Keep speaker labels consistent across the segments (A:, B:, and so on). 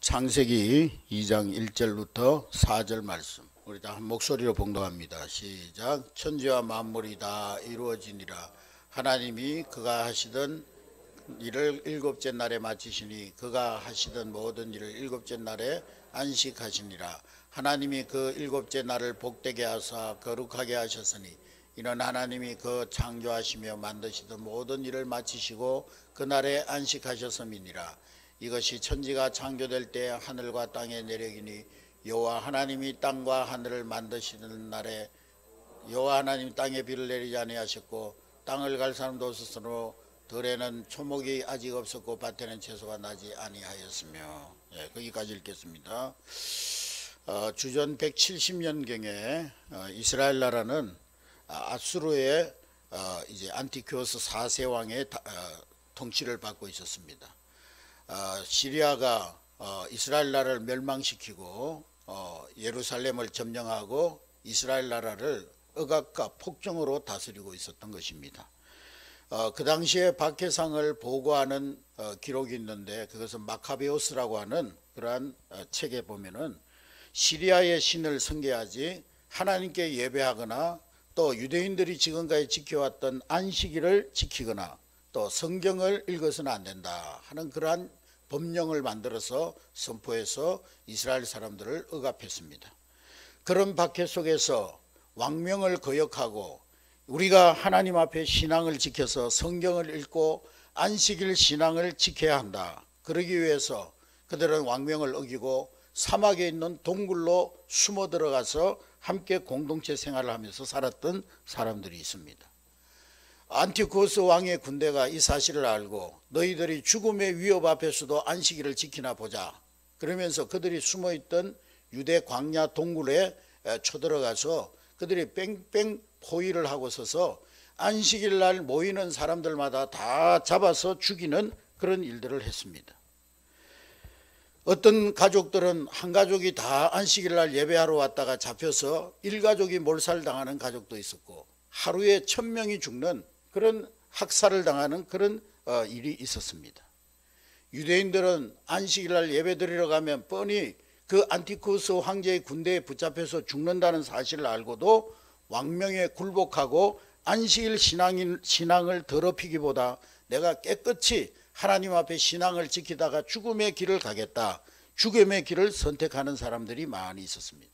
A: 창세기 2장 1절부터 4절 말씀 우리 다 한 목소리로 봉독합니다. 시작. 천지와 만물이 다 이루어지니라. 하나님이 그가 하시던 일을 일곱째 날에 마치시니 그가 하시던 모든 일을 일곱째 날에 안식하시니라. 하나님이 그 일곱째 날을 복되게 하사 거룩하게 하셨으니 이는 하나님이 그 창조하시며 만드시던 모든 일을 마치시고 그날에 안식하셨음이니라. 이것이 천지가 창조될 때 하늘과 땅의 내력이니 여호와 하나님이 땅과 하늘을 만드시는 날에 여호와 하나님이 땅에 비를 내리지 아니하셨고 땅을 갈 사람도 없었으므로 들에는 초목이 아직 없었고 밭에는 채소가 나지 아니하였으며. 거기까지 읽겠습니다. 주전 170년경에 이스라엘 나라는 아수르의 이제 안티오코스 4세 왕의 통치를 받고 있었습니다. 시리아가 이스라엘 나라를 멸망시키고 예루살렘을 점령하고 이스라엘 나라를 억압과 폭정으로 다스리고 있었던 것입니다. 그 당시에 박해상을 보고하는 기록이 있는데 그것은 마카베오스라고 하는 그러한 책에 보면은 시리아의 신을 섬겨야지 하나님께 예배하거나 또 유대인들이 지금까지 지켜왔던 안식일을 지키거나 또 성경을 읽어서는 안 된다 하는 그러한 법령을 만들어서 선포해서 이스라엘 사람들을 억압했습니다. 그런 박해 속에서 왕명을 거역하고 우리가 하나님 앞에 신앙을 지켜서 성경을 읽고 안식일 신앙을 지켜야 한다. 그러기 위해서 그들은 왕명을 어기고 사막에 있는 동굴로 숨어 들어가서 함께 공동체 생활을 하면서 살았던 사람들이 있습니다. 안티오코스 왕의 군대가 이 사실을 알고 너희들이 죽음의 위협 앞에서도 안식일을 지키나 보자 그러면서 그들이 숨어있던 유대 광야 동굴에 쳐들어가서 그들이 뺑뺑 포위를 하고 서서 안식일 날 모이는 사람들마다 다 잡아서 죽이는 그런 일들을 했습니다. 어떤 가족들은 한 가족이 다 안식일 날 예배하러 왔다가 잡혀서 일가족이 몰살당하는 가족도 있었고 하루에 1000명이 죽는 그런 학살을 당하는 그런 일이 있었습니다. 유대인들은 안식일 날 예배 드리러 가면 뻔히 그 안티오코스 황제의 군대에 붙잡혀서 죽는다는 사실을 알고도 왕명에 굴복하고 안식일 신앙을 더럽히기보다 내가 깨끗이 하나님 앞에 신앙을 지키다가 죽음의 길을 가겠다. 죽음의 길을 선택하는 사람들이 많이 있었습니다.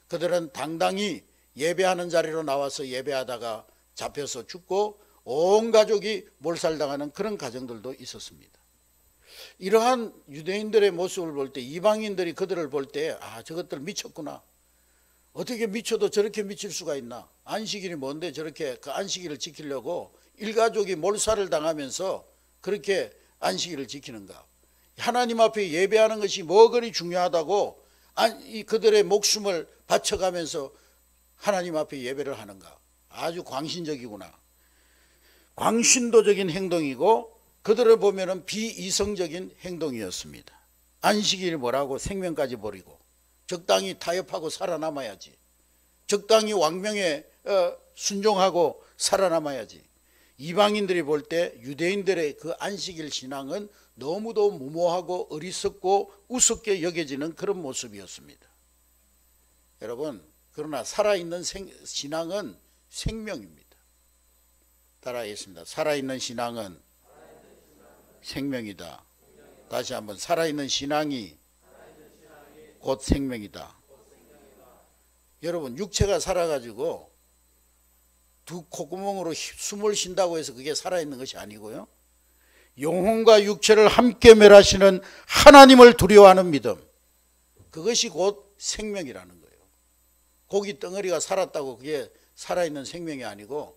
A: 그들은 당당히 예배하는 자리로 나와서 예배하다가 잡혀서 죽고 온 가족이 몰살당하는 그런 가정들도 있었습니다. 이러한 유대인들의 모습을 볼 때 이방인들이 그들을 볼 때 저것들 미쳤구나. 어떻게 미쳐도 저렇게 미칠 수가 있나. 안식일이 뭔데 저렇게 그 안식일을 지키려고 일가족이 몰살을 당하면서 그렇게 안식일을 지키는가. 하나님 앞에 예배하는 것이 뭐 그리 중요하다고 그들의 목숨을 바쳐가면서 하나님 앞에 예배를 하는가. 아주 광신적이구나. 광신도적인 행동이고 그들을 보면은 비이성적인 행동이었습니다. 안식일이 뭐라고 생명까지 버리고 적당히 타협하고 살아남아야지. 적당히 왕명에 순종하고 살아남아야지. 이방인들이 볼 때 유대인들의 그 안식일 신앙은 너무도 무모하고 어리석고 우습게 여겨지는 그런 모습이었습니다. 여러분, 그러나 살아있는 신앙은 생명입니다. 따라하겠습니다. 살아있는 신앙은 생명이다. 다시 한번 살아있는 신앙이 곧 생명이다. 여러분, 육체가 살아가지고 두 콧구멍으로 숨을 쉰다고 해서 그게 살아있는 것이 아니고요. 영혼과 육체를 함께 멸하시는 하나님을 두려워하는 믿음. 그것이 곧 생명이라는 거예요. 고기 덩어리가 살았다고 그게 살아있는 생명이 아니고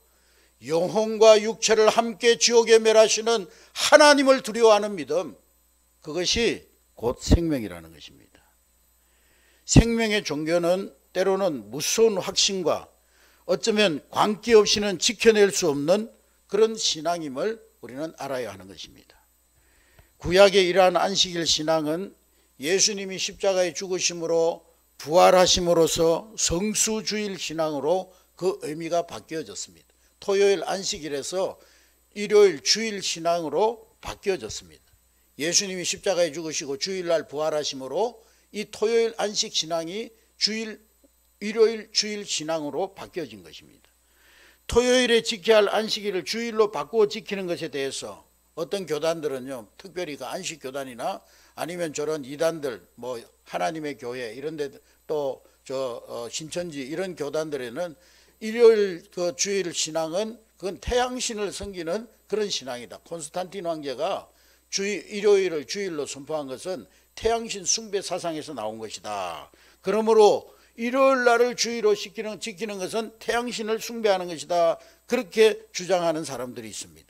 A: 영혼과 육체를 함께 지옥에 멸하시는 하나님을 두려워하는 믿음. 그것이 곧 생명이라는 것입니다. 생명의 종교는 때로는 무서운 확신과 어쩌면 광기 없이는 지켜낼 수 없는 그런 신앙임을 우리는 알아야 하는 것입니다. 구약의 이러한 안식일 신앙은 예수님이 십자가에 죽으심으로 부활하심으로써 성수주일 신앙으로 그 의미가 바뀌어졌습니다. 토요일 안식일에서 일요일 주일 신앙으로 바뀌어졌습니다. 예수님이 십자가에 죽으시고 주일날 부활하심으로 이 토요일 안식 신앙이 일요일 주일 신앙으로 바뀌어진 것입니다. 토요일에 지켜야 할 안식일을 주일로 바꾸어 지키는 것에 대해서 어떤 교단들은요, 특별히 그 안식 교단이나 아니면 저런 이단들, 뭐 하나님의 교회 이런 데 또 신천지 이런 교단들에는 일요일 그 주일 신앙은 그건 태양신을 섬기는 그런 신앙이다. 콘스탄틴 황제가 일요일을 주일로 선포한 것은 태양신 숭배 사상에서 나온 것이다. 그러므로 일요일 날을 주일로 지키는 것은 태양신을 숭배하는 것이다. 그렇게 주장하는 사람들이 있습니다.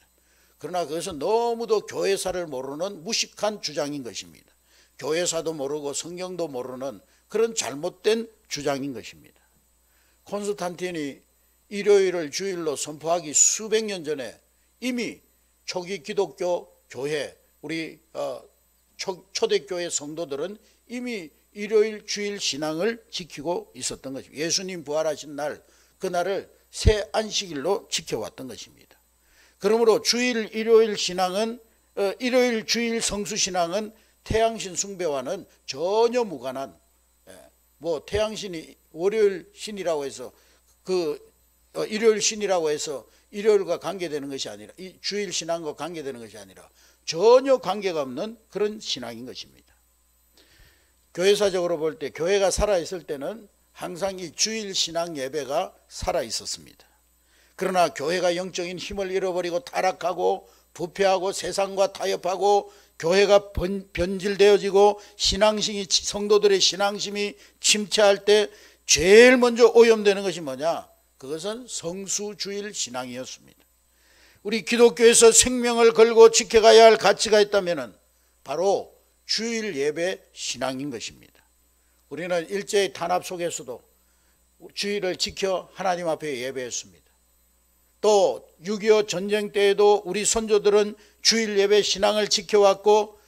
A: 그러나 그것은 너무도 교회사를 모르는 무식한 주장인 것입니다. 교회사도 모르고 성경도 모르는 그런 잘못된 주장인 것입니다. 콘스탄틴이 일요일을 주일로 선포하기 수백 년 전에 이미 초기 기독교 교회, 우리 초대교회 성도들은 이미 일요일 주일 신앙을 지키고 있었던 것입니다. 예수님 부활하신 날, 그날을 새 안식일로 지켜왔던 것입니다. 그러므로 주일 일요일 신앙은 일요일 주일 성수 신앙은 태양신 숭배와는 전혀 무관한, 뭐 태양신이 월요일 신이라고 해서 일요일 신이라고 해서 일요일과 관계되는 것이 아니라, 이 주일 신앙과 관계되는 것이 아니라 전혀 관계가 없는 그런 신앙인 것입니다. 교회사적으로 볼 때 교회가 살아있을 때는 항상 이 주일 신앙 예배가 살아있었습니다. 그러나 교회가 영적인 힘을 잃어버리고 타락하고 부패하고 세상과 타협하고 교회가 변질되어지고 성도들의 신앙심이 침체할 때 제일 먼저 오염되는 것이 뭐냐? 그것은 성수주일 신앙이었습니다. 우리 기독교에서 생명을 걸고 지켜가야 할 가치가 있다면 바로 주일 예배 신앙인 것입니다. 우리는 일제의 탄압 속에서도 주일을 지켜 하나님 앞에 예배했습니다. 또 6.25 전쟁 때에도 우리 선조들은 주일 예배 신앙을 지켜왔고,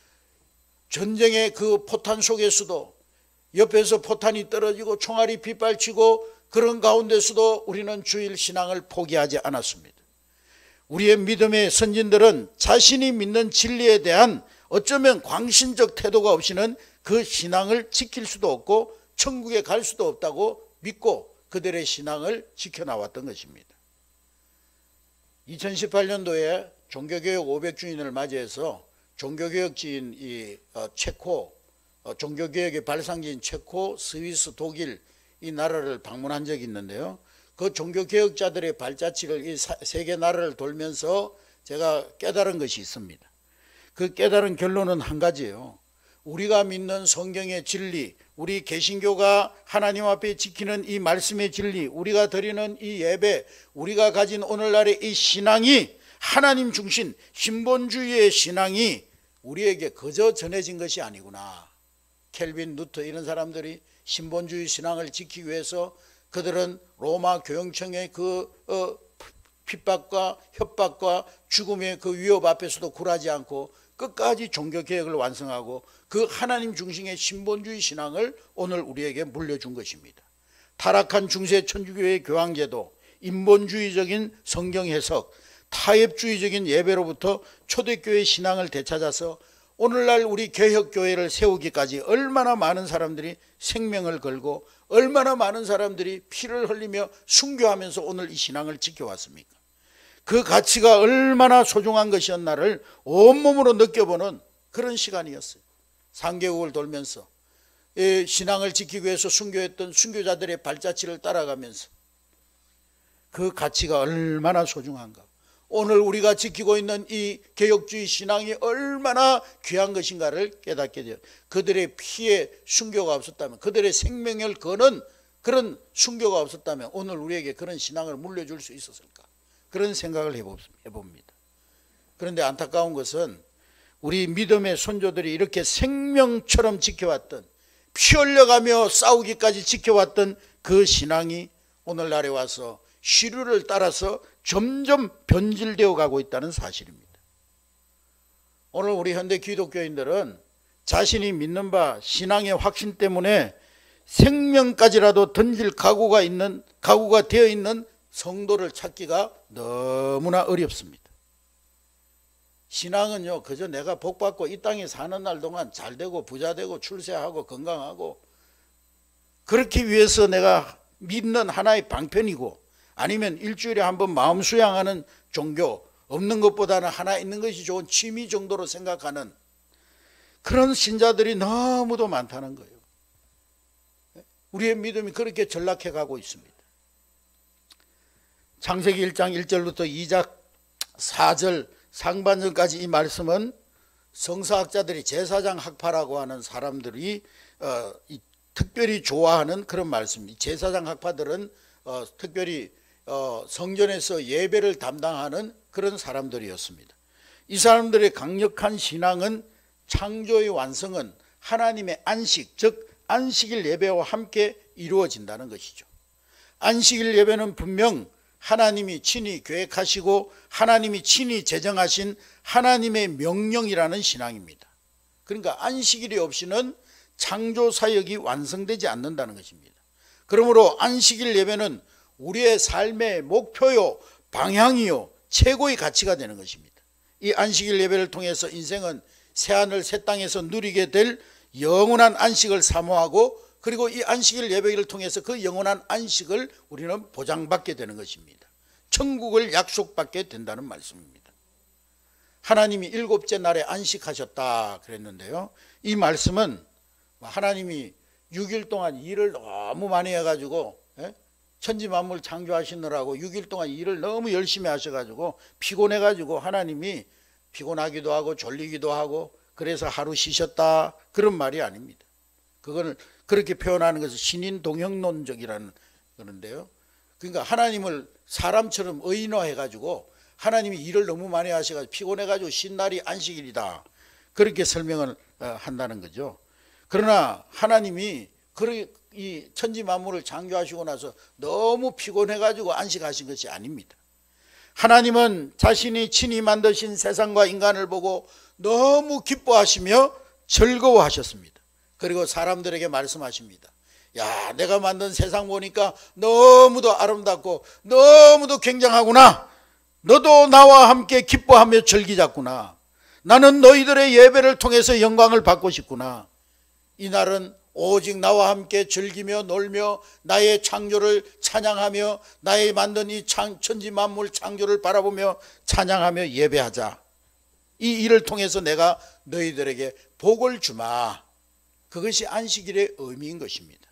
A: 전쟁의 그 포탄 속에서도 옆에서 포탄이 떨어지고 총알이 빗발치고 그런 가운데서도 우리는 주일 신앙을 포기하지 않았습니다. 우리의 믿음의 선진들은 자신이 믿는 진리에 대한 어쩌면 광신적 태도가 없이는 그 신앙을 지킬 수도 없고 천국에 갈 수도 없다고 믿고 그들의 신앙을 지켜나왔던 것입니다. 2018년도에 종교개혁 500주년을 맞이해서 종교개혁지인 체코, 종교개혁의 발상지인 체코, 스위스, 독일 이 나라를 방문한 적이 있는데요. 그 종교개혁자들의 발자취를 이 세계 나라를 돌면서 제가 깨달은 것이 있습니다. 그 깨달은 결론은 한 가지예요. 우리가 믿는 성경의 진리, 우리 개신교가 하나님 앞에 지키는 이 말씀의 진리, 우리가 드리는 이 예배, 우리가 가진 오늘날의 이 신앙이 하나님 중심 신본주의의 신앙이 우리에게 그저 전해진 것이 아니구나. 켈빈, 루터 이런 사람들이 신본주의 신앙을 지키기 위해서 그들은 로마 교영청의 그 핍박과 협박과 죽음의 그 위협 앞에서도 굴하지 않고 끝까지 종교개혁을 완성하고 그 하나님 중심의 신본주의 신앙을 오늘 우리에게 물려준 것입니다. 타락한 중세 천주교의 교황제도, 인본주의적인 성경 해석, 타협주의적인 예배로부터 초대교회 신앙을 되찾아서 오늘날 우리 개혁교회를 세우기까지 얼마나 많은 사람들이 생명을 걸고 얼마나 많은 사람들이 피를 흘리며 순교하면서 오늘 이 신앙을 지켜왔습니까? 그 가치가 얼마나 소중한 것이었나를 온몸으로 느껴보는 그런 시간이었어요. 3개국을 돌면서 신앙을 지키기 위해서 순교했던 순교자들의 발자취를 따라가면서 그 가치가 얼마나 소중한가, 오늘 우리가 지키고 있는 이 개혁주의 신앙이 얼마나 귀한 것인가를 깨닫게 돼요. 그들의 피에 순교가 없었다면, 그들의 생명을 거는 그런 순교가 없었다면 오늘 우리에게 그런 신앙을 물려줄 수 있었을까, 그런 생각을 해봅니다. 그런데 안타까운 것은 우리 믿음의 선조들이 이렇게 생명처럼 지켜왔던, 피 흘려가며 싸우기까지 지켜왔던 그 신앙이 오늘날에 와서 시류를 따라서 점점 변질되어 가고 있다는 사실입니다. 오늘 우리 현대 기독교인들은 자신이 믿는 바 신앙의 확신 때문에 생명까지라도 던질 각오가 되어 있는 성도를 찾기가 너무나 어렵습니다. 신앙은요, 그저 내가 복받고 이 땅에 사는 날 동안 잘 되고 부자 되고 출세하고 건강하고 그렇기 위해서 내가 믿는 하나의 방편이고, 아니면 일주일에 한 번 마음 수양하는 종교, 없는 것보다는 하나 있는 것이 좋은 취미 정도로 생각하는 그런 신자들이 너무도 많다는 거예요. 우리의 믿음이 그렇게 전락해 가고 있습니다. 창세기 1장 1절부터 2장 4절 상반절까지 이 말씀은 성서학자들이 제사장 학파라고 하는 사람들이 특별히 좋아하는 그런 말씀입니다. 제사장 학파들은 특별히 성전에서 예배를 담당하는 그런 사람들이었습니다. 이 사람들의 강력한 신앙은 창조의 완성은 하나님의 안식, 즉 안식일 예배와 함께 이루어진다는 것이죠. 안식일 예배는 분명 하나님이 친히 계획하시고 하나님이 친히 제정하신 하나님의 명령이라는 신앙입니다. 그러니까 안식일이 없이는 창조 사역이 완성되지 않는다는 것입니다. 그러므로 안식일 예배는 우리의 삶의 목표요, 방향이요, 최고의 가치가 되는 것입니다. 이 안식일 예배를 통해서 인생은 새하늘 새 땅에서 누리게 될 영원한 안식을 사모하고, 그리고 이 안식일 예배를 통해서 그 영원한 안식을 우리는 보장받게 되는 것입니다. 천국을 약속받게 된다는 말씀입니다. 하나님이 일곱째 날에 안식하셨다 그랬는데요, 이 말씀은 하나님이 6일 동안 일을 너무 많이 해가지고 천지만물 창조하시느라고 6일 동안 일을 너무 열심히 하셔가지고 피곤해가지고 하나님이 피곤하기도 하고 졸리기도 하고 그래서 하루 쉬셨다, 그런 말이 아닙니다. 그걸 그렇게 표현하는 것은 신인동형론적이라는 그런데요, 그러니까 하나님을 사람처럼 의인화해가지고 하나님이 일을 너무 많이 하셔가지고 피곤해가지고 쉰 날이 안식일이다, 그렇게 설명을 한다는 거죠. 그러나 하나님이 이 천지 만물을 창조하시고 나서 너무 피곤해가지고 안식하신 것이 아닙니다. 하나님은 자신이 친히 만드신 세상과 인간을 보고 너무 기뻐하시며 즐거워하셨습니다. 그리고 사람들에게 말씀하십니다. 야, 내가 만든 세상 보니까 너무도 아름답고 너무도 굉장하구나. 너도 나와 함께 기뻐하며 즐기자꾸나. 나는 너희들의 예배를 통해서 영광을 받고 싶구나. 이날은 오직 나와 함께 즐기며 놀며 나의 창조를 찬양하며 나의 만든 이 천지 만물 창조를 바라보며 찬양하며 예배하자. 이 일을 통해서 내가 너희들에게 복을 주마. 그것이 안식일의 의미인 것입니다.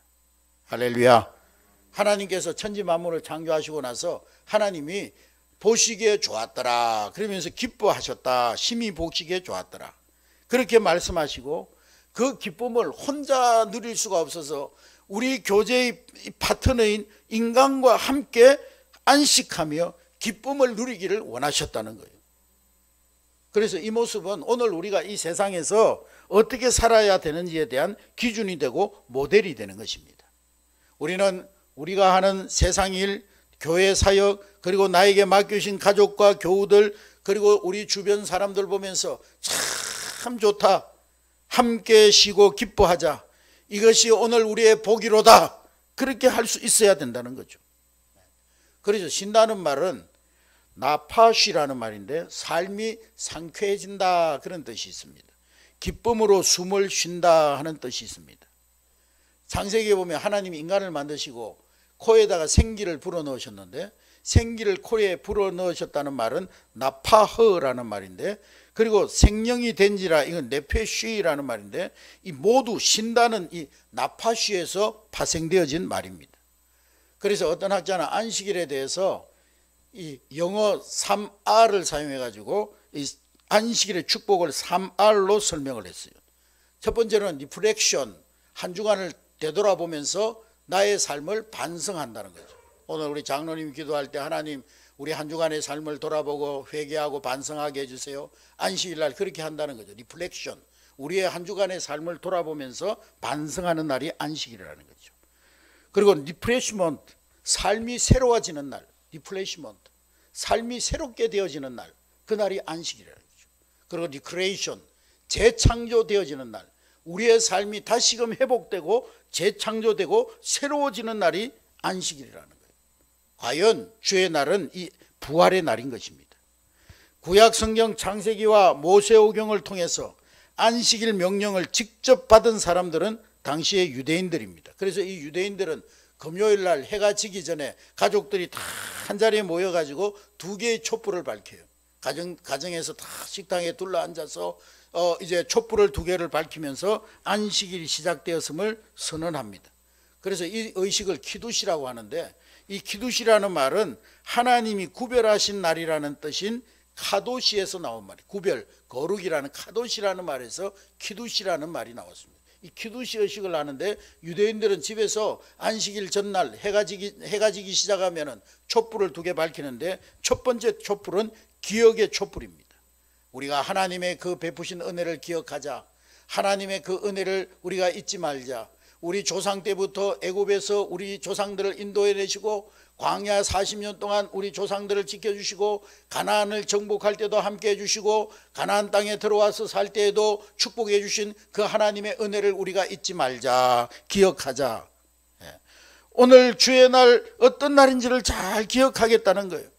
A: 할렐루야. 하나님께서 천지 만물을 창조하시고 나서 하나님이 보시기에 좋았더라, 그러면서 기뻐하셨다, 심히 보시기에 좋았더라, 그렇게 말씀하시고, 그 기쁨을 혼자 누릴 수가 없어서 우리 교제의 파트너인 인간과 함께 안식하며 기쁨을 누리기를 원하셨다는 거예요. 그래서 이 모습은 오늘 우리가 이 세상에서 어떻게 살아야 되는지에 대한 기준이 되고 모델이 되는 것입니다. 우리는 우리가 하는 세상일, 교회 사역, 그리고 나에게 맡겨주신 가족과 교우들, 그리고 우리 주변 사람들 보면서 참 좋다, 함께 쉬고 기뻐하자, 이것이 오늘 우리의 복이로다, 그렇게 할 수 있어야 된다는 거죠. 그래서 쉰다는 말은 나파쉬라는 말인데 삶이 상쾌해진다, 그런 뜻이 있습니다. 기쁨으로 숨을 쉰다 하는 뜻이 있습니다. 창세기에 보면 하나님이 인간을 만드시고 코에다가 생기를 불어넣으셨는데, 생기를 코에 불어넣으셨다는 말은 나파흐라는 말인데, 그리고 생명이 된지라, 이건 네페쉬라는 말인데, 이 모두 쉰다는 이 나파쉬에서 파생되어진 말입니다. 그래서 어떤 학자는 안식일에 대해서 이 영어 3R을 사용해 가지고 이 안식일의 축복을 3R로 설명을 했어요. 첫 번째는 리플렉션, 한 주간을 되돌아보면서 나의 삶을 반성한다는 거죠. 오늘 우리 장로님 기도할 때 하나님 우리 한 주간의 삶을 돌아보고 회개하고 반성하게 해주세요. 안식일날 그렇게 한다는 거죠. 리플렉션, 우리의 한 주간의 삶을 돌아보면서 반성하는 날이 안식일이라는 거죠. 그리고 리프레시먼트, 삶이 새로워지는 날, 리플레시먼트, 삶이 새롭게 되어지는 날, 그날이 안식일이라는 거죠. 그리고 리크레이션, 재창조되어지는 날, 우리의 삶이 다시금 회복되고 재창조되고 새로워지는 날이 안식일이라는 거예요. 과연 주의 날은 이 부활의 날인 것입니다. 구약 성경 창세기와 모세오경을 통해서 안식일 명령을 직접 받은 사람들은 당시의 유대인들입니다. 그래서 이 유대인들은 금요일 날 해가 지기 전에 가족들이 다 한자리에 모여가지고 2개의 촛불을 밝혀요. 가정에서 다 식당에 둘러앉아서 이제 촛불을 2개를 밝히면서 안식일이 시작되었음을 선언합니다. 그래서 이 의식을 키두시라고 하는데, 이 키두시라는 말은 하나님이 구별하신 날이라는 뜻인 카도시에서 나온 말이에요. 구별, 거룩이라는 카도시라는 말에서 키두시라는 말이 나왔습니다. 이 키두시 의식을 하는데, 유대인들은 집에서 안식일 전날 해가 지기 시작하면 촛불을 2개 밝히는데, 첫 번째 촛불은 기억의 촛불입니다. 우리가 하나님의 그 베푸신 은혜를 기억하자. 하나님의 그 은혜를 우리가 잊지 말자. 우리 조상 때부터 애굽에서 우리 조상들을 인도해 내시고 광야 40년 동안 우리 조상들을 지켜주시고 가나안을 정복할 때도 함께 해주시고 가나안 땅에 들어와서 살 때에도 축복해 주신 그 하나님의 은혜를 우리가 잊지 말자. 기억하자. 오늘 주의 날 어떤 날인지를 잘 기억하겠다는 거예요.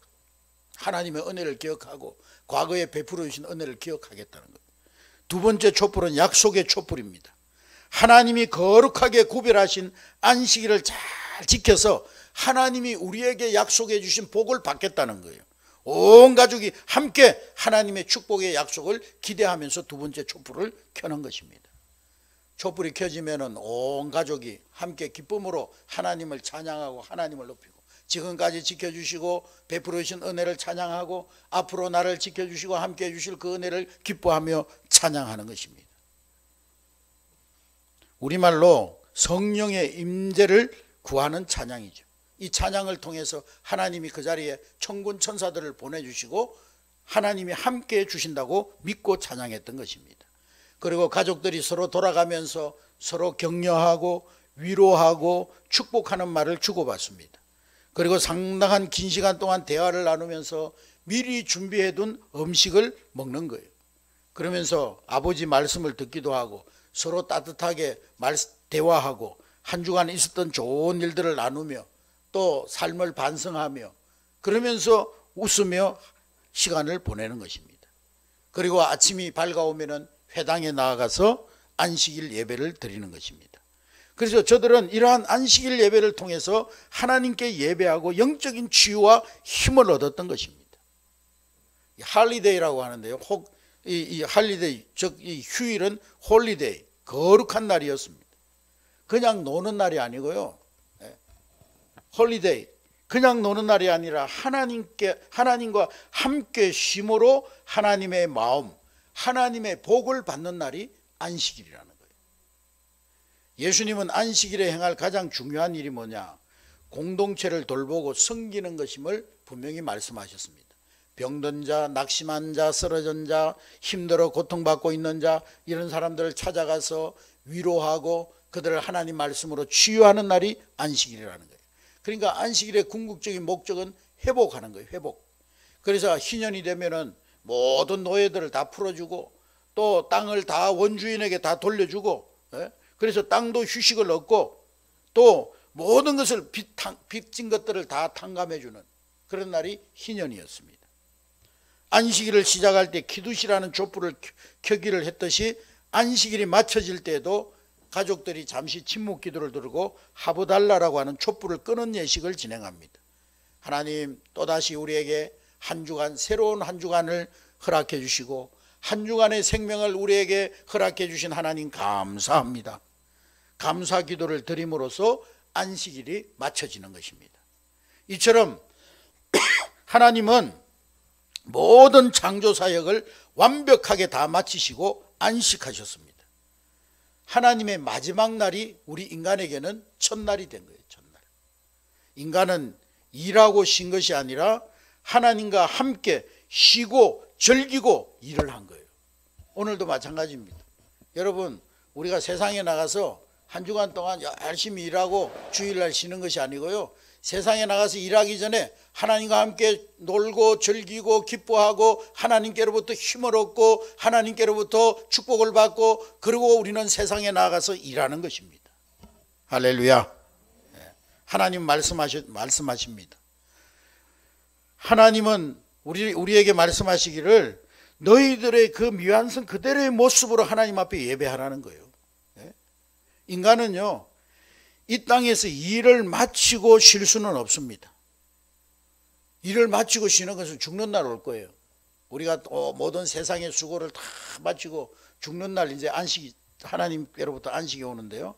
A: 하나님의 은혜를 기억하고 과거에 베풀어 주신 은혜를 기억하겠다는 거예요. 2번째 촛불은 약속의 촛불입니다. 하나님이 거룩하게 구별하신 안식일을 잘 지켜서 하나님이 우리에게 약속해 주신 복을 받겠다는 거예요. 온 가족이 함께 하나님의 축복의 약속을 기대하면서 2번째 촛불을 켜는 것입니다. 촛불이 켜지면 온 가족이 함께 기쁨으로 하나님을 찬양하고 하나님을 높이고, 지금까지 지켜주시고 베풀어 주신 은혜를 찬양하고 앞으로 나를 지켜주시고 함께 해주실 그 은혜를 기뻐하며 찬양하는 것입니다. 우리말로 성령의 임재를 구하는 찬양이죠. 이 찬양을 통해서 하나님이 그 자리에 천군 천사들을 보내주시고 하나님이 함께 해주신다고 믿고 찬양했던 것입니다. 그리고 가족들이 서로 돌아가면서 서로 격려하고 위로하고 축복하는 말을 주고받습니다. 그리고 상당한 긴 시간 동안 대화를 나누면서 미리 준비해둔 음식을 먹는 거예요. 그러면서 아버지 말씀을 듣기도 하고 서로 따뜻하게 대화하고 한 주간 있었던 좋은 일들을 나누며 또 삶을 반성하며 그러면서 웃으며 시간을 보내는 것입니다. 그리고 아침이 밝아오면 회당에 나아가서 안식일 예배를 드리는 것입니다. 그래서 저들은 이러한 안식일 예배를 통해서 하나님께 예배하고 영적인 치유와 힘을 얻었던 것입니다. 할리데이라고 하는데요. 이 할리데이, 즉 이 휴일은 홀리데이, 거룩한 날이었습니다. 그냥 노는 날이 아니고요. 홀리데이, 그냥 노는 날이 아니라 하나님과 함께 쉼으로 하나님의 마음, 하나님의 복을 받는 날이 안식일이라는 거예요. 예수님은 안식일에 행할 가장 중요한 일이 뭐냐? 공동체를 돌보고 섬기는 것임을 분명히 말씀하셨습니다. 병든 자, 낙심한 자, 쓰러진 자, 힘들어 고통받고 있는 자, 이런 사람들을 찾아가서 위로하고 그들을 하나님 말씀으로 치유하는 날이 안식일이라는 거예요. 그러니까 안식일의 궁극적인 목적은 회복하는 거예요. 회복. 그래서 희년이 되면은 모든 노예들을 다 풀어주고 또 땅을 다 원주인에게 다 돌려주고, 그래서 땅도 휴식을 얻고 또 모든 것을 빚진 것들을 다 탕감해주는 그런 날이 희년이었습니다. 안식일을 시작할 때 키두시라는 촛불을 켜기를 했듯이 안식일이 맞춰질 때에도 가족들이 잠시 침묵 기도를 드리고 하브달라라고 하는 촛불을 끄는 예식을 진행합니다. 하나님, 또다시 우리에게 한 주간, 새로운 한 주간을 허락해 주시고 한 주간의 생명을 우리에게 허락해 주신 하나님 감사합니다. 감사 기도를 드림으로써 안식일이 맞춰지는 것입니다. 이처럼 하나님은 모든 창조 사역을 완벽하게 다 마치시고 안식하셨습니다. 하나님의 마지막 날이 우리 인간에게는 첫날이 된 거예요. 첫날. 인간은 일하고 쉰 것이 아니라 하나님과 함께 쉬고 즐기고 일을 한 거예요. 오늘도 마찬가지입니다. 여러분, 우리가 세상에 나가서 한 주간 동안 열심히 일하고 주일날 쉬는 것이 아니고요, 세상에 나가서 일하기 전에 하나님과 함께 놀고 즐기고 기뻐하고 하나님께로부터 힘을 얻고 하나님께로부터 축복을 받고 그리고 우리는 세상에 나가서 일하는 것입니다. 할렐루야. 하나님 말씀하십니다. 하나님은 우리에게 말씀하시기를 너희들의 그 미완성 그대로의 모습으로 하나님 앞에 예배하라는 거예요. 인간은요, 이 땅에서 일을 마치고 쉴 수는 없습니다. 일을 마치고 쉬는 것은 죽는 날 올 거예요. 우리가 모든 세상의 수고를 다 마치고 죽는 날 이제 안식이, 하나님께로부터 안식이 오는데요.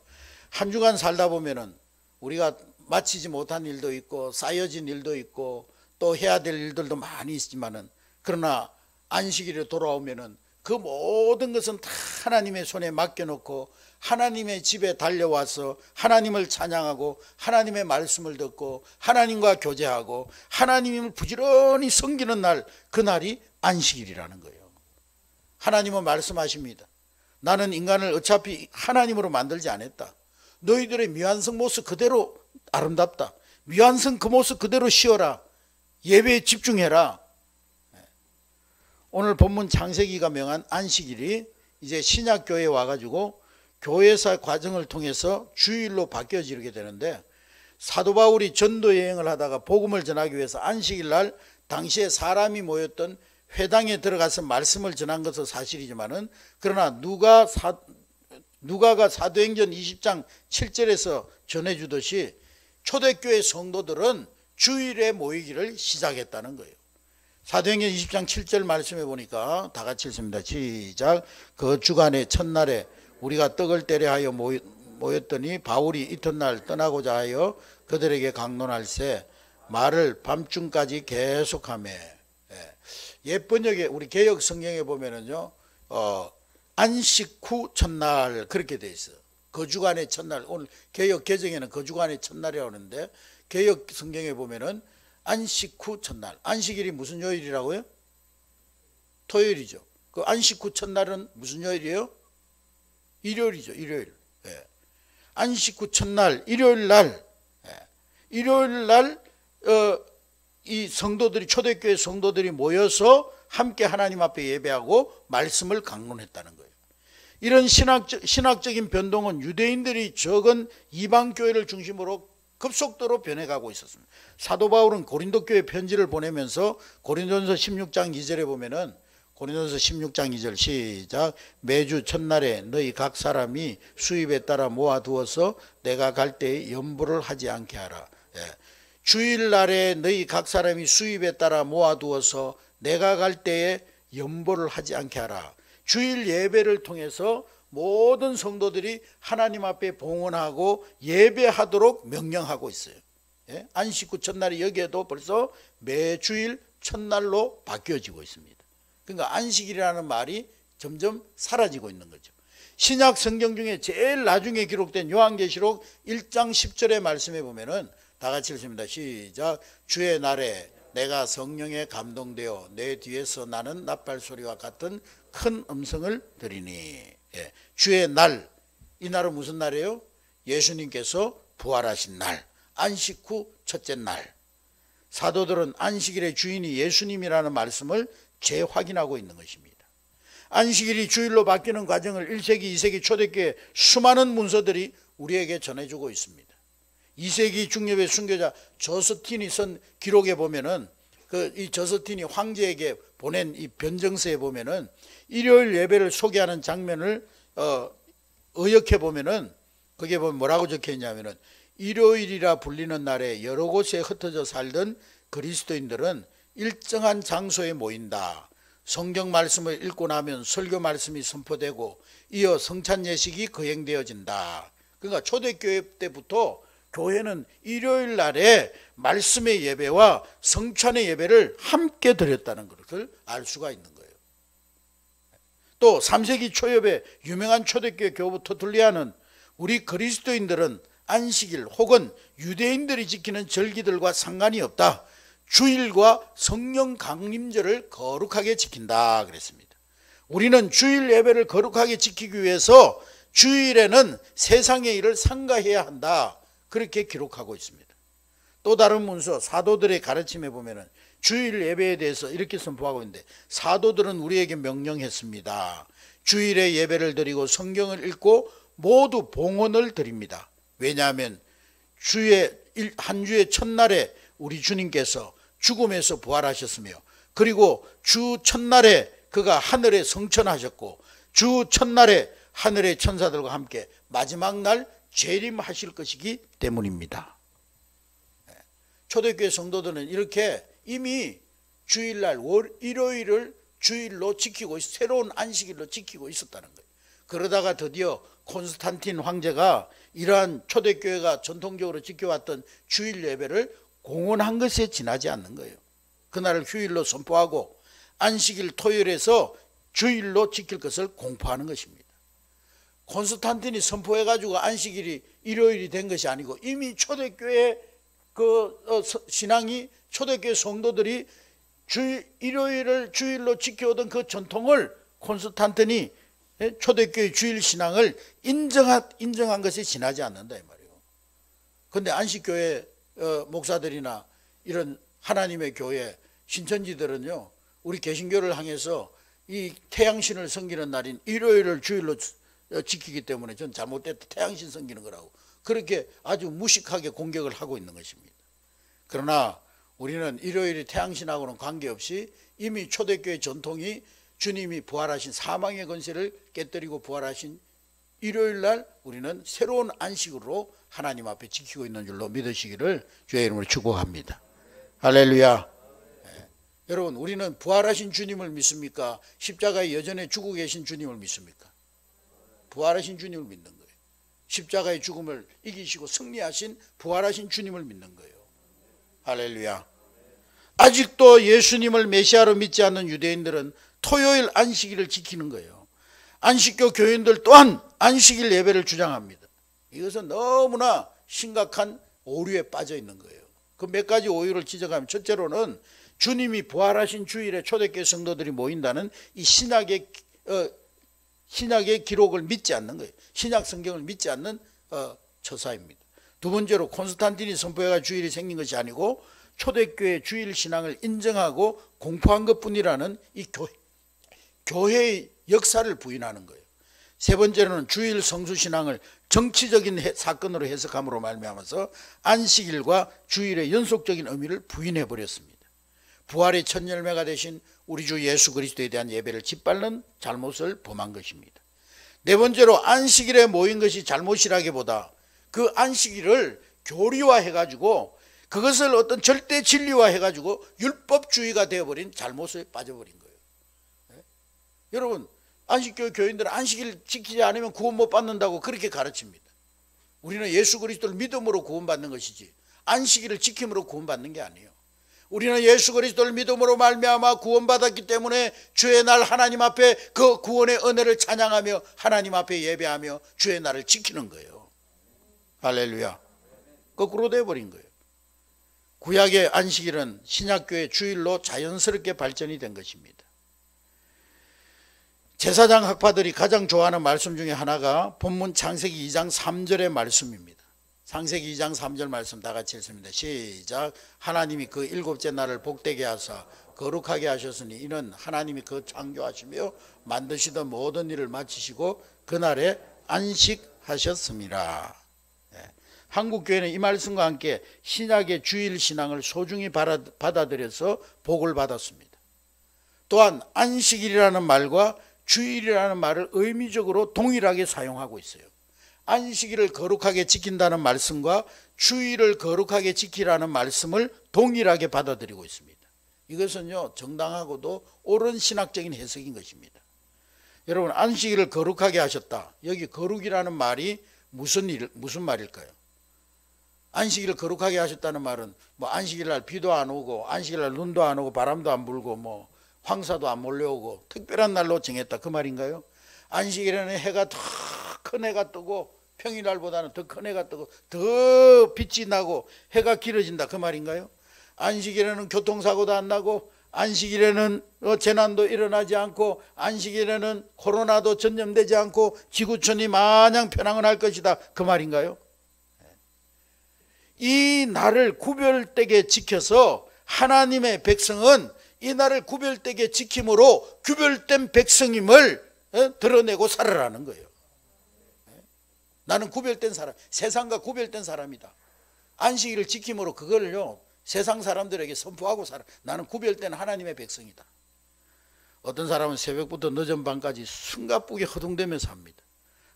A: 한 주간 살다 보면은 우리가 마치지 못한 일도 있고 쌓여진 일도 있고 또 해야 될 일들도 많이 있지만은, 그러나 안식일에 돌아오면은 그 모든 것은 다 하나님의 손에 맡겨놓고 하나님의 집에 달려와서 하나님을 찬양하고 하나님의 말씀을 듣고 하나님과 교제하고 하나님을 부지런히 섬기는 날, 그날이 안식일이라는 거예요. 하나님은 말씀하십니다. 나는 인간을 어차피 하나님으로 만들지 않았다. 너희들의 미완성 모습 그대로 아름답다. 미완성 그 모습 그대로 쉬어라. 예배에 집중해라. 오늘 본문 창세기가 명한 안식일이 이제 신약교회에 와가지고 교회사 과정을 통해서 주일로 바뀌어지게 되는데, 사도 바울이 전도 여행을 하다가 복음을 전하기 위해서 안식일 날 당시에 사람이 모였던 회당에 들어가서 말씀을 전한 것은 사실이지만은, 그러나 누가가 사도행전 20장 7절에서 전해주듯이 초대교회 성도들은 주일에 모이기를 시작했다는 거예요. 사도행전 20장 7절 말씀해 보니까 다 같이 읽습니다. 시작. 그 주간의 첫날에 우리가 떡을 때려 하여 모였더니 바울이 이튿날 떠나고자 하여 그들에게 강론할세 말을 밤중까지 계속하며. 옛번역에 우리 개역 성경에 보면은요, 안식 후 첫날 그렇게 돼 있어요. 그 주간의 첫날. 오늘 개역 개정에는 그 주간의 첫날이라고 하는데, 개역 성경에 보면은 안식 후 첫날. 안식일이 무슨 요일이라고요? 토요일이죠. 그 안식 후 첫날은 무슨 요일이에요? 일요일이죠. 일요일. 안식 후 첫날 일요일 날, 일요일 날 이 성도들이, 초대교회 성도들이 모여서 함께 하나님 앞에 예배하고 말씀을 강론했다는 거예요. 이런 신학적인 변동은 유대인들이 적은 이방교회를 중심으로 급속도로 변해가고 있었습니다. 사도 바울은 고린도 교회 편지를 보내면서 고린도전서 16장 2절에 보면은, 고린도전서 16장 2절 시작. 매주 첫날에 너희 각 사람이 수입에 따라 모아두어서 내가 갈 때에 염불을 하지 않게 하라. 주일날에 너희 각 사람이 수입에 따라 모아두어서 내가 갈 때에 염불을 하지 않게 하라. 주일 예배를 통해서 모든 성도들이 하나님 앞에 봉헌하고 예배하도록 명령하고 있어요. 안식 후 첫날이 여기에도 벌써 매주일 첫날로 바뀌어지고 있습니다. 그러니까 안식일이라는 말이 점점 사라지고 있는 거죠. 신약 성경 중에 제일 나중에 기록된 요한계시록 1장 10절의 말씀에 보면은 다 같이 읽습니다. 시작. 주의 날에 내가 성령에 감동되어 내 뒤에서 나는 나팔소리와 같은 큰 음성을 들으니. 주의 날, 이 날은 무슨 날이에요? 예수님께서 부활하신 날, 안식 후 첫째 날. 사도들은 안식일의 주인이 예수님이라는 말씀을 재확인하고 있는 것입니다. 안식일이 주일로 바뀌는 과정을 1세기, 2세기 초대교회 수많은 문서들이 우리에게 전해주고 있습니다. 2세기 중엽의 순교자 저스틴이 쓴 기록에 보면은, 이 저스틴이 황제에게 보낸 이 변정서에 보면은 일요일 예배를 소개하는 장면을 의역해 보면은, 거기에 보면 뭐라고 적혀 있냐면은, 일요일이라 불리는 날에 여러 곳에 흩어져 살던 그리스도인들은 일정한 장소에 모인다. 성경 말씀을 읽고 나면 설교 말씀이 선포되고 이어 성찬 예식이 거행되어진다. 그러니까 초대교회 때부터 교회는 일요일 날에 말씀의 예배와 성찬의 예배를 함께 드렸다는 것을 알 수가 있는 거예요. 또 3세기 초엽에 유명한 초대교회 교부 터툴리아는 우리 그리스도인들은 안식일 혹은 유대인들이 지키는 절기들과 상관이 없다. 주일과 성령 강림절을 거룩하게 지킨다 그랬습니다. 우리는 주일 예배를 거룩하게 지키기 위해서 주일에는 세상의 일을 삼가해야 한다. 그렇게 기록하고 있습니다. 또 다른 문서 사도들의 가르침에 보면은 주일 예배에 대해서 이렇게 선포하고 있는데, 사도들은 우리에게 명령했습니다. 주일에 예배를 드리고 성경을 읽고 모두 봉헌을 드립니다. 왜냐하면 한 주의 첫날에 우리 주님께서 죽음에서 부활하셨으며 그리고 주 첫날에 그가 하늘에 성천하셨고 주 첫날에 하늘의 천사들과 함께 마지막 날 재림하실 것이기 때문입니다. 초대교회 성도들은 이렇게 이미 주일날 일요일을 주일로 지키고 새로운 안식일로 지키고 있었다는 거예요. 그러다가 드디어 콘스탄틴 황제가 이러한 초대교회가 전통적으로 지켜왔던 주일 예배를 공언한 것에 지나지 않는 거예요. 그날을 휴일로 선포하고 안식일 토요일에서 주일로 지킬 것을 공포하는 것입니다. 콘스탄틴이 선포해가지고 안식일이 일요일이 된 것이 아니고 이미 초대교회 신앙이 초대교회 성도들이 일요일을 주일로 지켜오던 그 전통을 콘스탄틴이 초대교회 주일 신앙을 인정한 것이 지나지 않는다 이 말이에요. 그런데 안식교회 목사들이나 이런 하나님의 교회 신천지들은요, 우리 개신교를 향해서 이 태양신을 섬기는 날인 일요일을 주일로 지키기 때문에 전 잘못됐다, 태양신 섬기는 거라고 그렇게 아주 무식하게 공격을 하고 있는 것입니다. 그러나 우리는 일요일이 태양신하고는 관계없이 이미 초대교회 전통이 주님이 부활하신 사망의 권세를 깨뜨리고 부활하신 일요일날 우리는 새로운 안식으로 하나님 앞에 지키고 있는 줄로 믿으시기를 주의 이름으로 축복합니다. 할렐루야. 네. 여러분, 우리는 부활하신 주님을 믿습니까? 십자가에 여전히 죽어 계신 주님을 믿습니까? 부활하신 주님을 믿는 거예요. 십자가의 죽음을 이기시고 승리하신 부활하신 주님을 믿는 거예요. 할렐루야. 아직도 예수님을 메시아로 믿지 않는 유대인들은 토요일 안식일을 지키는 거예요. 안식교 교인들 또한 안식일 예배를 주장합니다. 이것은 너무나 심각한 오류에 빠져 있는 거예요. 그 몇 가지 오류를 지적하면, 첫째로는 주님이 부활하신 주일에 초대교회 성도들이 모인다는 이 신약의 기록을 믿지 않는 거예요. 신약 성경을 믿지 않는 처사입니다. 두 번째로 콘스탄틴이 선포해가 주일이 생긴 것이 아니고 초대교회 주일 신앙을 인정하고 공포한 것뿐이라는 이 교회의 역사를 부인하는 거예요. 세 번째로는 주일 성수신앙을 정치적인 사건으로 해석함으로 말미암아서 안식일과 주일의 연속적인 의미를 부인해버렸습니다. 부활의 첫 열매가 되신 우리 주 예수 그리스도에 대한 예배를 짓밟는 잘못을 범한 것입니다. 네 번째로 안식일에 모인 것이 잘못이라기보다 그 안식일을 교리화해가지고 그것을 어떤 절대 진리화해가지고 율법주의가 되어버린 잘못에 빠져버린 거예요. 네? 여러분, 안식교 교인들은 안식일 지키지 않으면 구원 못 받는다고 그렇게 가르칩니다. 우리는 예수 그리스도를 믿음으로 구원받는 것이지 안식일을 지킴으로 구원받는 게 아니에요. 우리는 예수 그리스도를 믿음으로 말미암아 구원받았기 때문에 주의 날 하나님 앞에 그 구원의 은혜를 찬양하며 하나님 앞에 예배하며 주의 날을 지키는 거예요. 할렐루야. 거꾸로 돼버린 거예요. 구약의 안식일은 신약교의 주일로 자연스럽게 발전이 된 것입니다. 제사장 학파들이 가장 좋아하는 말씀 중에 하나가 본문 창세기 2장 3절의 말씀입니다. 창세기 2장 3절 말씀 다 같이 읽습니다. 시작. 하나님이 그 일곱째 날을 복되게 하사 거룩하게 하셨으니 이는 하나님이 그 창조하시며 만드시던 모든 일을 마치시고 그날에 안식하셨습니다. 한국교회는 이 말씀과 함께 신약의 주일 신앙을 소중히 받아들여서 복을 받았습니다. 또한 안식일이라는 말과 주일이라는 말을 의미적으로 동일하게 사용하고 있어요. 안식일을 거룩하게 지킨다는 말씀과 주일을 거룩하게 지키라는 말씀을 동일하게 받아들이고 있습니다. 이것은요, 정당하고도 옳은 신학적인 해석인 것입니다. 여러분, 안식일을 거룩하게 하셨다. 여기 거룩이라는 말이 무슨 말일까요? 안식일을 거룩하게 하셨다는 말은 뭐 안식일날 비도 안 오고 안식일날 눈도 안 오고 바람도 안 불고 뭐 황사도 안 몰려오고 특별한 날로 정했다, 그 말인가요? 안식일에는 해가 더 큰 해가 뜨고 평일날보다는 더 큰 해가 뜨고 더 빛이 나고 해가 길어진다, 그 말인가요? 안식일에는 교통사고도 안 나고 안식일에는 재난도 일어나지 않고 안식일에는 코로나도 전염되지 않고 지구촌이 마냥 편안을 할 것이다, 그 말인가요? 이 날을 구별되게 지켜서 하나님의 백성은 이 날을 구별되게 지킴으로 구별된 백성임을 드러내고 살아라는 거예요. 나는 구별된 사람, 세상과 구별된 사람이다. 안식일을 지킴으로 그걸요 세상 사람들에게 선포하고 살아. 나는 구별된 하나님의 백성이다. 어떤 사람은 새벽부터 늦은 밤까지 숨가쁘게 허둥대며 삽니다.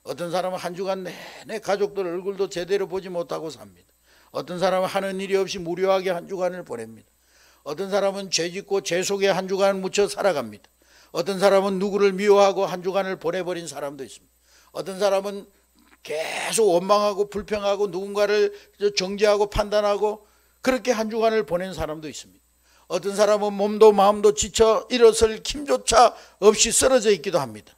A: 어떤 사람은 한 주간 내내 가족들 얼굴도 제대로 보지 못하고 삽니다. 어떤 사람은 하는 일이 없이 무료하게 한 주간을 보냅니다. 어떤 사람은 죄짓고 죄 속에 한 주간 묻혀 살아갑니다. 어떤 사람은 누구를 미워하고 한 주간을 보내버린 사람도 있습니다. 어떤 사람은 계속 원망하고 불평하고 누군가를 정죄하고 판단하고 그렇게 한 주간을 보낸 사람도 있습니다. 어떤 사람은 몸도 마음도 지쳐 일어설 힘조차 없이 쓰러져 있기도 합니다.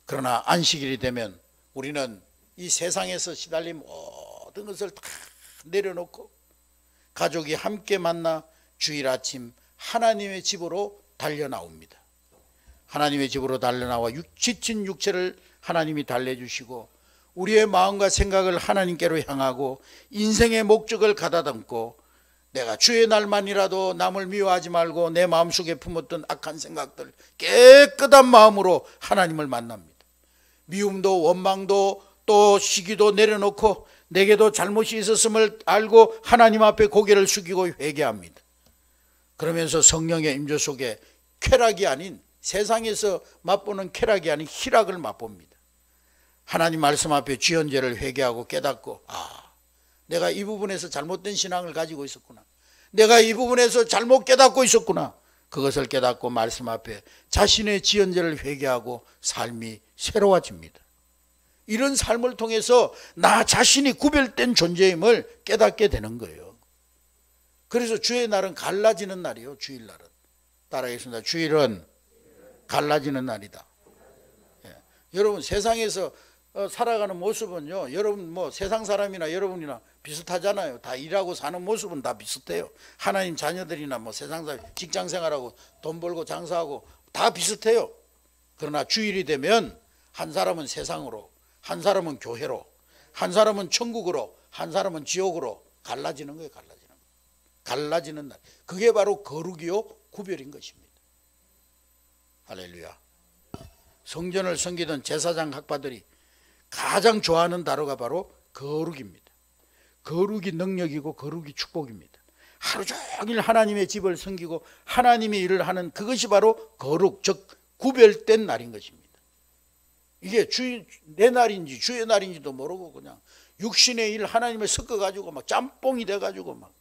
A: 그러나 안식일이 되면 우리는 이 세상에서 시달린 모든 것을 다 내려놓고 가족이 함께 만나 주일 아침 하나님의 집으로 달려나옵니다. 하나님의 집으로 달려나와 지친 육체를 하나님이 달래주시고 우리의 마음과 생각을 하나님께로 향하고 인생의 목적을 가다듬고 내가 주의 날만이라도 남을 미워하지 말고 내 마음속에 품었던 악한 생각들 깨끗한 마음으로 하나님을 만납니다. 미움도 원망도 또 시기도 내려놓고 내게도 잘못이 있었음을 알고 하나님 앞에 고개를 숙이고 회개합니다. 그러면서 성령의 임재 속에 쾌락이 아닌 세상에서 맛보는 쾌락이 아닌 희락을 맛봅니다. 하나님 말씀 앞에 죄언죄를 회개하고 깨닫고 내가 이 부분에서 잘못된 신앙을 가지고 있었구나. 내가 이 부분에서 잘못 깨닫고 있었구나. 그것을 깨닫고 말씀 앞에 자신의 지연죄를 회개하고 삶이 새로워집니다. 이런 삶을 통해서 나 자신이 구별된 존재임을 깨닫게 되는 거예요. 그래서 주의 날은 갈라지는 날이에요. 주일날은. 따라하겠습니다. 주일은 갈라지는 날이다. 예. 여러분 세상에서 살아가는 모습은요, 여러분 뭐 세상 사람이나 여러분이나 비슷하잖아요. 다 일하고 사는 모습은 다 비슷해요. 하나님 자녀들이나 뭐 세상 사람 직장 생활하고 돈 벌고 장사하고 다 비슷해요. 그러나 주일이 되면 한 사람은 세상으로, 한 사람은 교회로, 한 사람은 천국으로, 한 사람은 지옥으로 갈라지는 거예요. 갈라지는 날. 그게 바로 거룩이요 구별인 것입니다. 할렐루야. 성전을 섬기던 제사장 학파들이 가장 좋아하는 단어가 바로 거룩입니다. 거룩이 능력이고 거룩이 축복입니다. 하루 종일 하나님의 집을 섬기고 하나님의 일을 하는 그것이 바로 거룩, 즉 구별된 날인 것입니다. 이게 내 날인지 주의 날인지도 모르고 그냥 육신의 일 하나님을 섞어가지고 막 짬뽕이 돼가지고 막.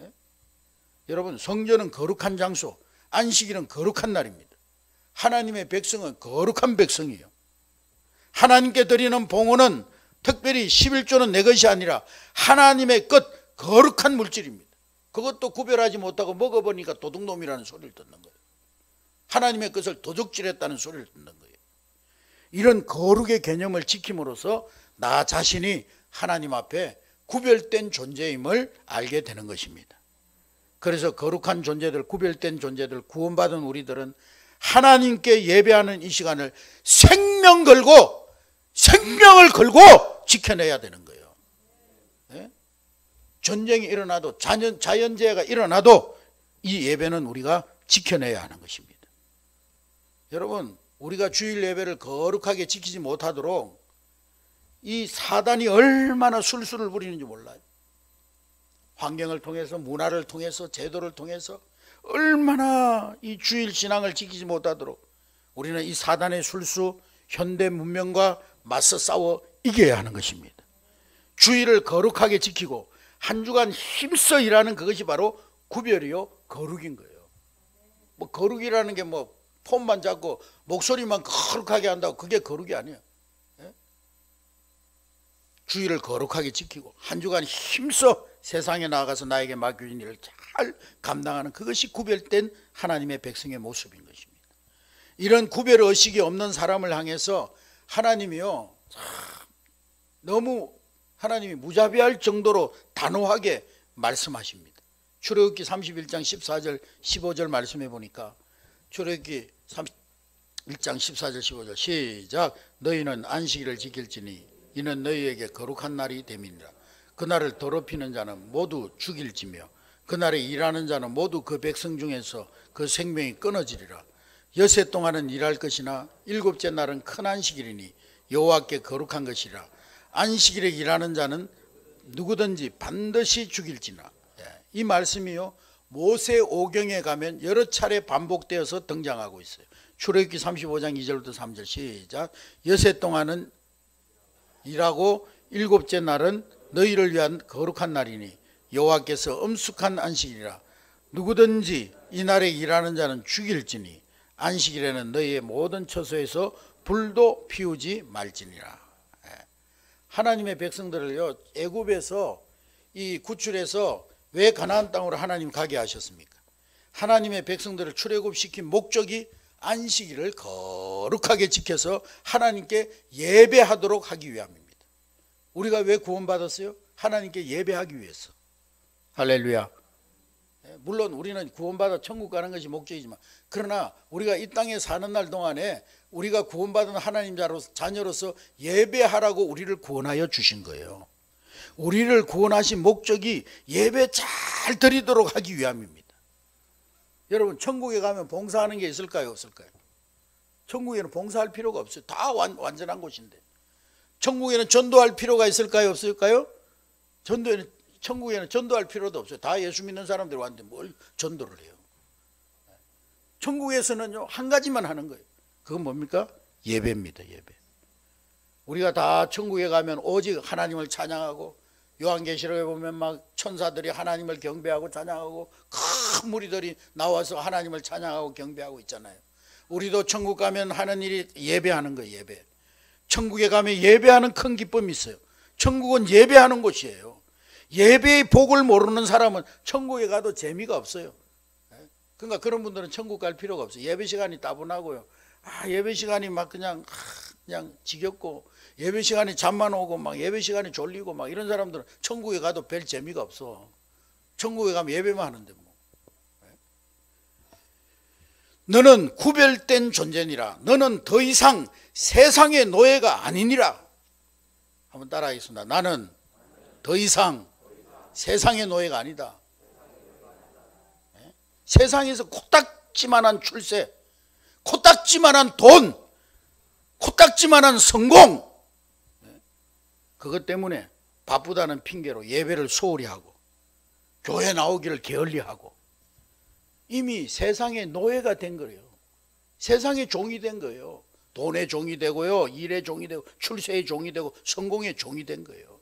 A: 예? 여러분 성전은 거룩한 장소, 안식일은 거룩한 날입니다. 하나님의 백성은 거룩한 백성이에요. 하나님께 드리는 봉헌은 특별히 11조는 내 것이 아니라 하나님의 것 거룩한 물질입니다. 그것도 구별하지 못하고 먹어보니까 도둑놈이라는 소리를 듣는 거예요. 하나님의 것을 도적질했다는 소리를 듣는 거예요. 이런 거룩의 개념을 지킴으로써 나 자신이 하나님 앞에 구별된 존재임을 알게 되는 것입니다. 그래서 거룩한 존재들, 구별된 존재들, 구원받은 우리들은 하나님께 예배하는 이 시간을 생명을 걸고 지켜내야 되는 거예요. 네? 전쟁이 일어나도 자연재해가 일어나도 이 예배는 우리가 지켜내야 하는 것입니다. 여러분 우리가 주일 예배를 거룩하게 지키지 못하도록 이 사단이 얼마나 술수를 부리는지 몰라요. 환경을 통해서, 문화를 통해서, 제도를 통해서 얼마나 이 주일 신앙을 지키지 못하도록 우리는 이 사단의 술수, 현대 문명과 맞서 싸워 이겨야 하는 것입니다. 주일을 거룩하게 지키고 한 주간 힘써 일하는 그것이 바로 구별이요 거룩인 거예요. 뭐 거룩이라는 게 뭐 폼만 잡고 목소리만 거룩하게 한다고 그게 거룩이 아니에요. 예? 주일을 거룩하게 지키고 한 주간 힘써 세상에 나가서 나에게 맡겨진 일을 잘 감당하는 그것이 구별된 하나님의 백성의 모습인 것입니다. 이런 구별 의식이 없는 사람을 향해서 하나님이요 너무 하나님이 무자비할 정도로 단호하게 말씀하십니다. 출애굽기 31장 14절 15절 말씀해 보니까 출애굽기 1장 14절 15절 시작. 너희는 안식일을 지킬지니 이는 너희에게 거룩한 날이 됨이니라. 그날을 더럽히는 자는 모두 죽일지며 그날에 일하는 자는 모두 그 백성 중에서 그 생명이 끊어지리라. 여세 동안은 일할 것이나 일곱째 날은 큰 안식일이니 여호와께 거룩한 것이라. 안식일에 일하는 자는 누구든지 반드시 죽일지나. 예. 이 말씀이요 모세오경에 가면 여러 차례 반복되어서 등장하고 있어요. 출애굽기 35장 2절부터 3절 시작. 여세 동안은 일하고 일곱째 날은 너희를 위한 거룩한 날이니 여호와께서 엄숙한 안식일이라. 누구든지 이 날에 일하는 자는 죽일지니 안식일에는 너희의 모든 처소에서 불도 피우지 말지니라. 하나님의 백성들을요 애굽에서 이 구출해서 왜 가나안 땅으로 하나님 가게 하셨습니까? 하나님의 백성들을 출애굽시킨 목적이 안식일을 거룩하게 지켜서 하나님께 예배하도록 하기 위함입니다. 우리가 왜 구원받았어요? 하나님께 예배하기 위해서. 할렐루야. 물론 우리는 구원받아 천국 가는 것이 목적이지만, 그러나 우리가 이 땅에 사는 날 동안에 우리가 구원받은 하나님 자녀로서 예배하라고 우리를 구원하여 주신 거예요. 우리를 구원하신 목적이 예배 잘 드리도록 하기 위함입니다. 여러분 천국에 가면 봉사하는 게 있을까요? 없을까요? 천국에는 봉사할 필요가 없어요. 다 완전한 곳인데. 천국에는 전도할 필요가 있을까요? 없을까요? 천국에는 전도할 필요도 없어요. 다 예수 믿는 사람들이 왔는데 뭘 전도를 해요? 천국에서는요 한 가지만 하는 거예요. 그건 뭡니까? 예배입니다. 예배. 우리가 다 천국에 가면 오직 하나님을 찬양하고, 요한계시록에 보면 막 천사들이 하나님을 경배하고 찬양하고 큰 무리들이 나와서 하나님을 찬양하고 경배하고 있잖아요. 우리도 천국 가면 하는 일이 예배하는 거예요. 예배. 천국에 가면 예배하는 큰 기쁨이 있어요. 천국은 예배하는 곳이에요. 예배의 복을 모르는 사람은 천국에 가도 재미가 없어요. 그러니까 그런 분들은 천국 갈 필요가 없어요. 예배 시간이 따분하고요. 예배 시간이 막 그냥 지겹고, 예배 시간에 잠만 오고 막 예배 시간에 졸리고 막 이런 사람들은 천국에 가도 별 재미가 없어. 천국에 가면 예배만 하는데 뭐. 너는 구별된 존재니라. 너는 더 이상 세상의 노예가 아니니라. 한번 따라하겠습니다. 나는 더 이상 세상의 노예가 아니다. 세상에서 코딱지만한 출세, 코딱지만한 돈, 코딱지만한 성공, 그것 때문에 바쁘다는 핑계로 예배를 소홀히 하고 교회 나오기를 게을리하고 이미 세상의 노예가 된 거예요. 세상의 종이 된 거예요. 돈의 종이 되고요, 일의 종이 되고, 출세의 종이 되고, 성공의 종이 된 거예요.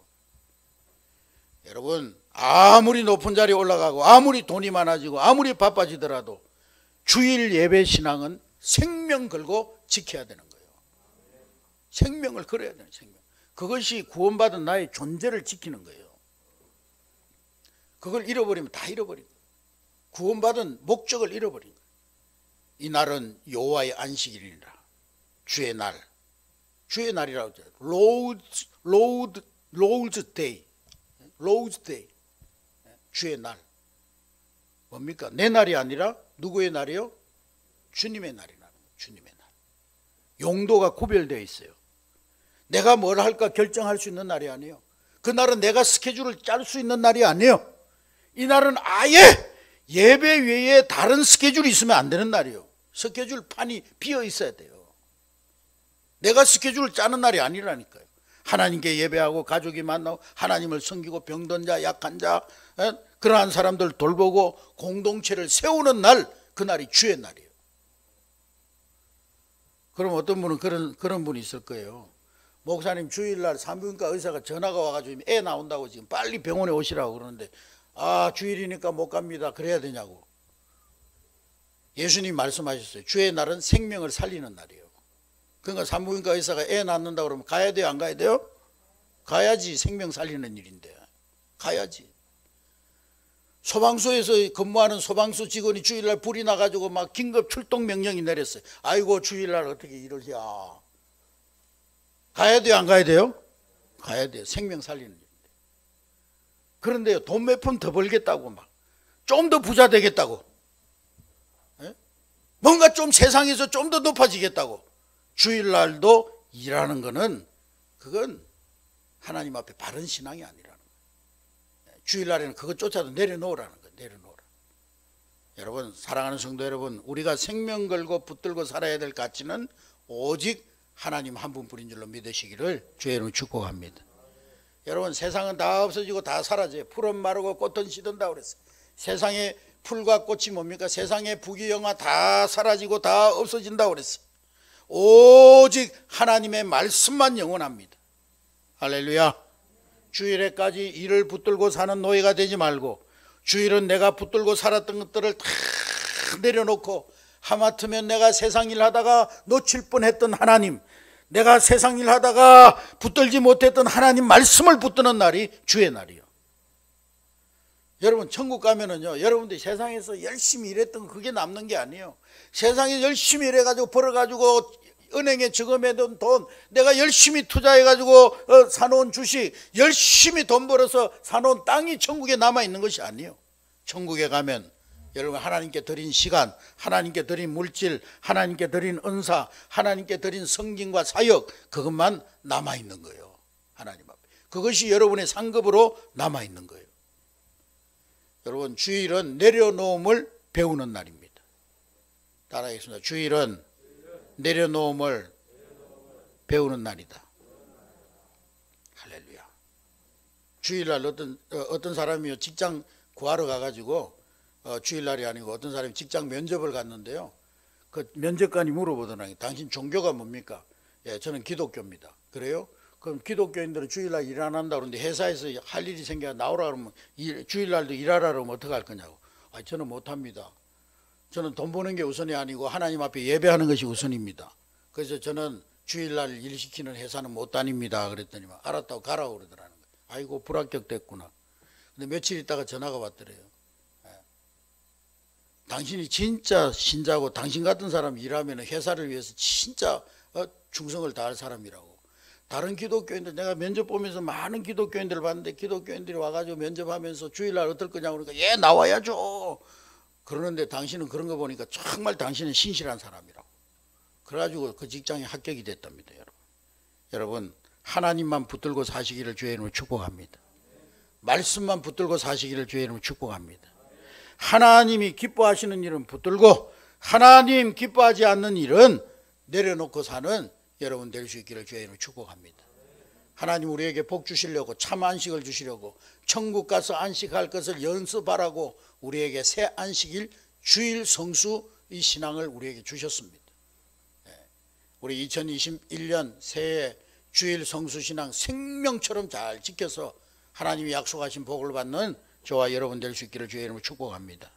A: 여러분, 아무리 높은 자리에 올라가고 아무리 돈이 많아지고 아무리 바빠지더라도 주일 예배 신앙은 생명 걸고 지켜야 되는 거예요. 생명을 걸어야 되는 생명. 그것이 구원받은 나의 존재를 지키는 거예요. 그걸 잃어버리면 다 잃어버린 거예요. 구원받은 목적을 잃어버린 거예요. 이 날은 여호와의 안식일이라. 주의 날. 주의 날이라고 하죠. Lord's Day. Lord's Day. 주의 날. 뭡니까? 내 날이 아니라 누구의 날이요? 주님의 날이라는 거예요. 주님의 날. 용도가 구별되어 있어요. 내가 뭘 할까 결정할 수 있는 날이 아니에요. 그날은 내가 스케줄을 짤 수 있는 날이 아니에요. 이 날은 아예 예배 외에 다른 스케줄이 있으면 안 되는 날이에요. 스케줄 판이 비어 있어야 돼요. 내가 스케줄을 짜는 날이 아니라니까요. 하나님께 예배하고 가족이 만나고 하나님을 섬기고 병든 자, 약한 자, 그러한 사람들 돌보고 공동체를 세우는 날, 그날이 주의 날이에요. 그럼 어떤 분은 그런 분이 있을 거예요. 목사님, 주일날 산부인과 의사가 전화가 와가지고 애 나온다고 지금 빨리 병원에 오시라고 그러는데, 주일이니까 못 갑니다. 그래야 되냐고. 예수님 말씀하셨어요. 주의 날은 생명을 살리는 날이에요. 그러니까 산부인과 의사가 애 낳는다고 그러면 가야 돼요? 안 가야 돼요? 가야지. 생명 살리는 일인데 가야지. 소방서에서 근무하는 소방서 직원이 주일날 불이 나가지고 막 긴급 출동 명령이 내렸어요. 아이고, 주일날 어떻게 이러냐. 가야 돼요? 안 가야 돼요? 가야 돼요. 생명 살리는 일인데. 그런데요, 돈 몇 푼 더 벌겠다고 막 좀 더 부자 되겠다고, 뭔가 좀 세상에서 좀 더 높아지겠다고 주일날도 일하는 거는, 그건 하나님 앞에 바른 신앙이 아니라는 거예요. 주일날에는 그것조차도 내려놓으라는 거예요. 내려놓으라. 여러분, 사랑하는 성도 여러분, 우리가 생명 걸고 붙들고 살아야 될 가치는 오직 하나님 한 분뿐인 줄로 믿으시기를 주의 이름으로 축복합니다. 여러분, 세상은 다 없어지고 다 사라져요. 풀은 마르고 꽃은 시든다고 그랬어요. 세상의 풀과 꽃이 뭡니까? 세상의 부귀영화 다 사라지고 다 없어진다고 그랬어요. 오직 하나님의 말씀만 영원합니다. 할렐루야. 주일에까지 이를 붙들고 사는 노예가 되지 말고, 주일은 내가 붙들고 살았던 것들을 다 내려놓고, 하마터면 내가 세상 일 하다가 놓칠 뻔했던 하나님, 내가 세상 일 하다가 붙들지 못했던 하나님 말씀을 붙드는 날이 주의 날이요. 여러분 천국 가면은요, 여러분들이 세상에서 열심히 일했던 그게 남는 게 아니에요. 세상에 열심히 일해가지고 벌어가지고 은행에 저금해둔 돈, 내가 열심히 투자해가지고 사놓은 주식, 열심히 돈 벌어서 사놓은 땅이 천국에 남아있는 것이 아니에요. 천국에 가면 여러분 하나님께 드린 시간, 하나님께 드린 물질, 하나님께 드린 은사, 하나님께 드린 성김과 사역, 그것만 남아있는 거예요. 하나님 앞에 그것이 여러분의 상급으로 남아있는 거예요. 여러분 주일은 내려놓음을 배우는 날입니다. 따라하겠습니다. 주일은 내려놓음을 배우는 날이다. 할렐루야. 주일날 어떤 사람이 직장 구하러 가가지고 주일날이 아니고 어떤 사람이 직장 면접을 갔는데요, 그 면접관이 물어보더라고요. 당신 종교가 뭡니까? 예, 저는 기독교입니다. 그래요? 그럼 기독교인들은 주일날 일 안 한다 그러는데 회사에서 할 일이 생겨 나오라 그러면 주일날도 일하라 그러면 어떡할 거냐고. 저는 못합니다. 저는 돈 버는 게 우선이 아니고 하나님 앞에 예배하는 것이 우선입니다. 그래서 저는 주일날 일 시키는 회사는 못 다닙니다. 그랬더니 알았다고 가라고 그러더라는 거예요. 아이고 불합격됐구나. 근데 며칠 있다가 전화가 왔더래요. 당신이 진짜 신자고 당신 같은 사람이 일하면 회사를 위해서 진짜 충성을 다할 사람이라고. 다른 기독교인들, 내가 면접 보면서 많은 기독교인들을 봤는데 기독교인들이 와가지고 면접하면서 주일날 어떨 거냐고 그러니까 예 나와야죠. 그러는데 당신은 그런 거 보니까 정말 당신은 신실한 사람이라고. 그래가지고 그 직장에 합격이 됐답니다. 여러분 하나님만 붙들고 사시기를 주의 이름으로 축복합니다. 말씀만 붙들고 사시기를 주의 이름으로 축복합니다. 하나님이 기뻐하시는 일은 붙들고 하나님 기뻐하지 않는 일은 내려놓고 사는 여러분 될 수 있기를 주의 이름으로 축복합니다. 하나님 우리에게 복 주시려고 참 안식을 주시려고 천국 가서 안식할 것을 연습하라고 우리에게 새 안식일 주일 성수 이 신앙을 우리에게 주셨습니다. 우리 2021년 새해 주일 성수 신앙 생명처럼 잘 지켜서 하나님이 약속하신 복을 받는 저와 여러분 될 수 있기를 주의 이름으로 축복합니다.